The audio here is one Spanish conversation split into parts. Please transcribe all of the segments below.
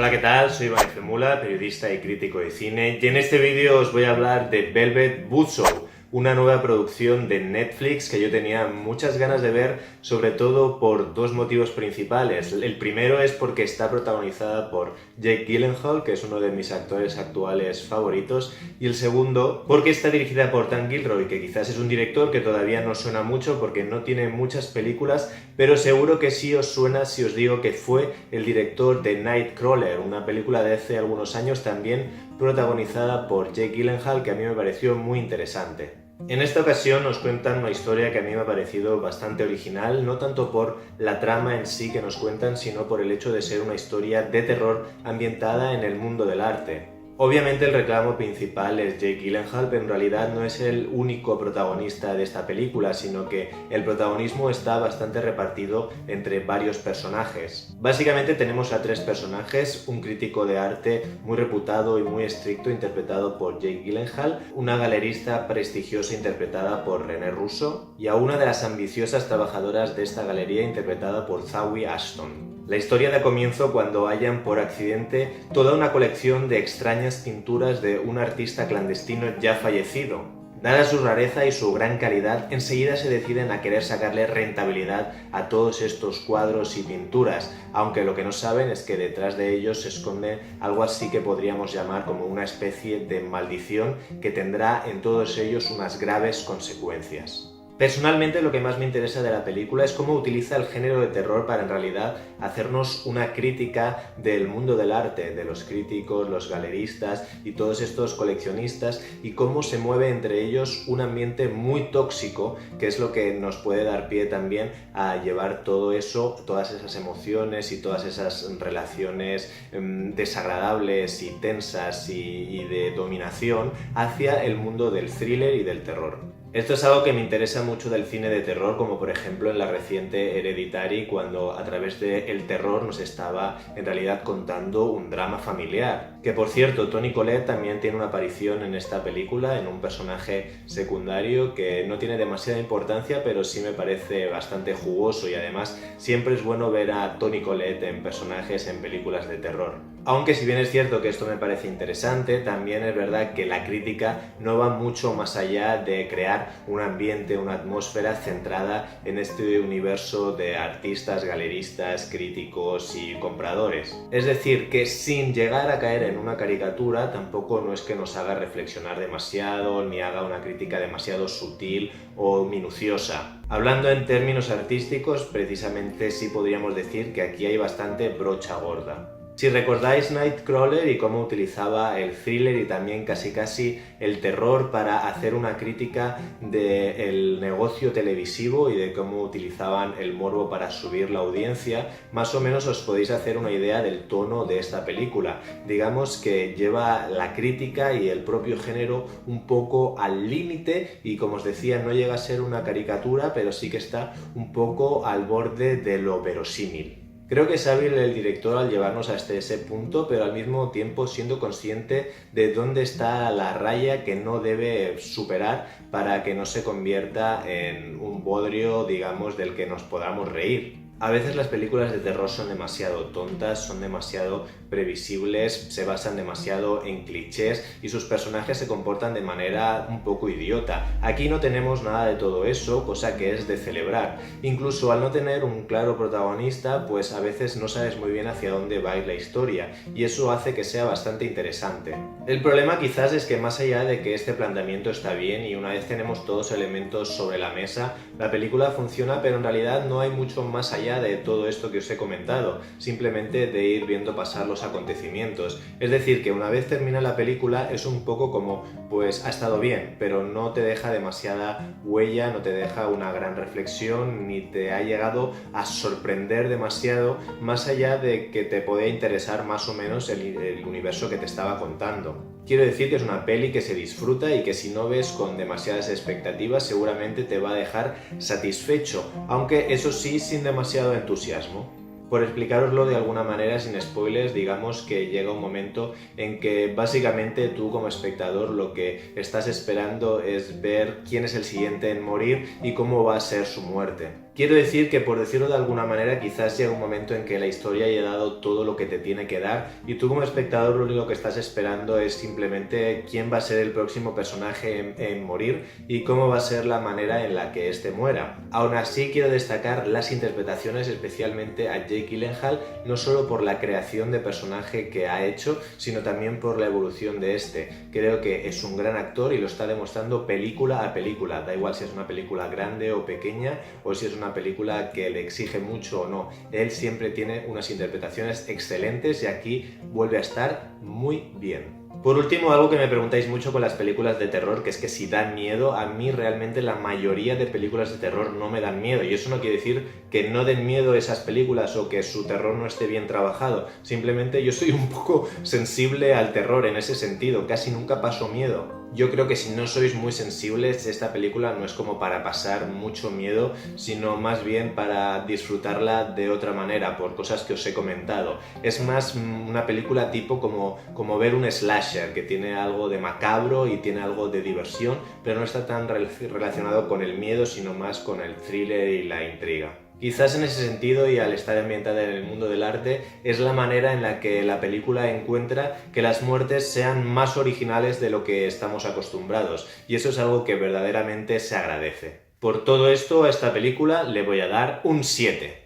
Hola, ¿qué tal? Soy Iván Mula, periodista y crítico de cine, y en este vídeo os voy a hablar de Velvet Buzzsaw, una nueva producción de Netflix que yo tenía muchas ganas de ver, sobre todo por dos motivos principales. El primero es porque está protagonizada por Jake Gyllenhaal, que es uno de mis actores actuales favoritos, y el segundo porque está dirigida por Dan Gilroy, que quizás es un director que todavía no suena mucho porque no tiene muchas películas, pero seguro que sí os suena si os digo que fue el director de Nightcrawler, una película de hace algunos años también protagonizada por Jake Gyllenhaal, que a mí me pareció muy interesante. En esta ocasión nos cuentan una historia que a mí me ha parecido bastante original, no tanto por la trama en sí que nos cuentan, sino por el hecho de ser una historia de terror ambientada en el mundo del arte. Obviamente el reclamo principal es Jake Gyllenhaal, pero en realidad no es el único protagonista de esta película, sino que el protagonismo está bastante repartido entre varios personajes. Básicamente tenemos a tres personajes: un crítico de arte muy reputado y muy estricto interpretado por Jake Gyllenhaal, una galerista prestigiosa interpretada por René Russo y a una de las ambiciosas trabajadoras de esta galería interpretada por Zawe Ashton. La historia da comienzo cuando hallan por accidente toda una colección de extrañas pinturas de un artista clandestino ya fallecido. Dada su rareza y su gran calidad, enseguida se deciden a querer sacarle rentabilidad a todos estos cuadros y pinturas, aunque lo que no saben es que detrás de ellos se esconde algo así que podríamos llamar como una especie de maldición que tendrá en todos ellos unas graves consecuencias. Personalmente lo que más me interesa de la película es cómo utiliza el género de terror para en realidad hacernos una crítica del mundo del arte, de los críticos, los galeristas y todos estos coleccionistas, y cómo se mueve entre ellos un ambiente muy tóxico, que es lo que nos puede dar pie también a llevar todo eso, todas esas emociones y todas esas relaciones desagradables y tensas y de dominación hacia el mundo del thriller y del terror. Esto es algo que me interesa mucho del cine de terror, como por ejemplo en la reciente Hereditary, cuando a través del terror nos estaba en realidad contando un drama familiar. Que por cierto, Toni Collette también tiene una aparición en esta película, en un personaje secundario que no tiene demasiada importancia, pero sí me parece bastante jugoso, y además siempre es bueno ver a Toni Collette en personajes en películas de terror. Aunque si bien es cierto que esto me parece interesante, también es verdad que la crítica no va mucho más allá de crear un ambiente, una atmósfera centrada en este universo de artistas, galeristas, críticos y compradores. Es decir, que sin llegar a caer en una caricatura, tampoco no es que nos haga reflexionar demasiado, ni haga una crítica demasiado sutil o minuciosa. Hablando en términos artísticos, precisamente sí podríamos decir que aquí hay bastante brocha gorda. Si recordáis Nightcrawler y cómo utilizaba el thriller y también casi el terror para hacer una crítica del negocio televisivo y de cómo utilizaban el morbo para subir la audiencia, más o menos os podéis hacer una idea del tono de esta película. Digamos que lleva la crítica y el propio género un poco al límite y, como os decía, no llega a ser una caricatura, pero sí que está un poco al borde de lo verosímil. Creo que es hábil el director al llevarnos hasta ese punto, pero al mismo tiempo siendo consciente de dónde está la raya que no debe superar para que no se convierta en un bodrio, digamos, del que nos podamos reír. A veces las películas de terror son demasiado tontas, son demasiado previsibles, se basan demasiado en clichés y sus personajes se comportan de manera un poco idiota. Aquí no tenemos nada de todo eso, cosa que es de celebrar. Incluso al no tener un claro protagonista, pues a veces no sabes muy bien hacia dónde va a ir la historia, y eso hace que sea bastante interesante. El problema quizás es que, más allá de que este planteamiento está bien y una vez tenemos todos los elementos sobre la mesa, la película funciona, pero en realidad no hay mucho más allá de todo esto que os he comentado, simplemente de ir viendo pasar los acontecimientos. Es decir, que una vez termina la película es un poco como, pues ha estado bien, pero no te deja demasiada huella, no te deja una gran reflexión, ni te ha llegado a sorprender demasiado, más allá de que te podía interesar más o menos el universo que te estaba contando. Quiero decir que es una peli que se disfruta y que si no ves con demasiadas expectativas seguramente te va a dejar satisfecho, aunque eso sí sin demasiado entusiasmo. Por explicároslo de alguna manera sin spoilers, digamos que llega un momento en que básicamente tú como espectador lo que estás esperando es ver quién es el siguiente en morir y cómo va a ser su muerte. Quiero decir que, por decirlo de alguna manera, quizás llega un momento en que la historia haya dado todo lo que te tiene que dar y tú como espectador lo único que estás esperando es simplemente quién va a ser el próximo personaje en morir y cómo va a ser la manera en la que éste muera. Aún así, quiero destacar las interpretaciones, especialmente a Jake Gyllenhaal, no solo por la creación de personaje que ha hecho, sino también por la evolución de este. Creo que es un gran actor y lo está demostrando película a película, da igual si es una película grande o pequeña o si es una película que le exige mucho o no. Él siempre tiene unas interpretaciones excelentes y aquí vuelve a estar muy bien. Por último, algo que me preguntáis mucho con las películas de terror, que es que si dan miedo, a mí realmente la mayoría de películas de terror no me dan miedo, y eso no quiere decir que no den miedo esas películas o que su terror no esté bien trabajado, simplemente yo soy un poco sensible al terror en ese sentido, casi nunca paso miedo. Yo creo que si no sois muy sensibles, esta película no es como para pasar mucho miedo, sino más bien para disfrutarla de otra manera, por cosas que os he comentado. Es más una película tipo como ver un slasher, que tiene algo de macabro y tiene algo de diversión, pero no está tan relacionado con el miedo, sino más con el thriller y la intriga. Quizás en ese sentido, y al estar ambientada en el mundo del arte, es la manera en la que la película encuentra que las muertes sean más originales de lo que estamos acostumbrados, y eso es algo que verdaderamente se agradece. Por todo esto, a esta película le voy a dar un 7.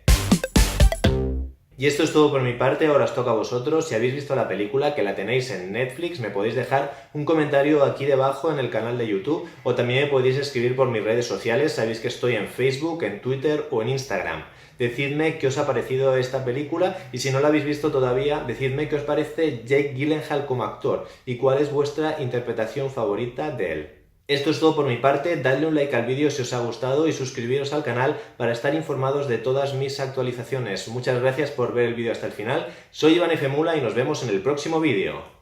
Y esto es todo por mi parte, ahora os toca a vosotros. Si habéis visto la película, que la tenéis en Netflix, me podéis dejar un comentario aquí debajo en el canal de YouTube o también me podéis escribir por mis redes sociales, sabéis que estoy en Facebook, en Twitter o en Instagram. Decidme qué os ha parecido esta película y si no la habéis visto todavía, decidme qué os parece Jake Gyllenhaal como actor y cuál es vuestra interpretación favorita de él. Esto es todo por mi parte, dadle un like al vídeo si os ha gustado y suscribiros al canal para estar informados de todas mis actualizaciones. Muchas gracias por ver el vídeo hasta el final, soy Iván F. Mula y nos vemos en el próximo vídeo.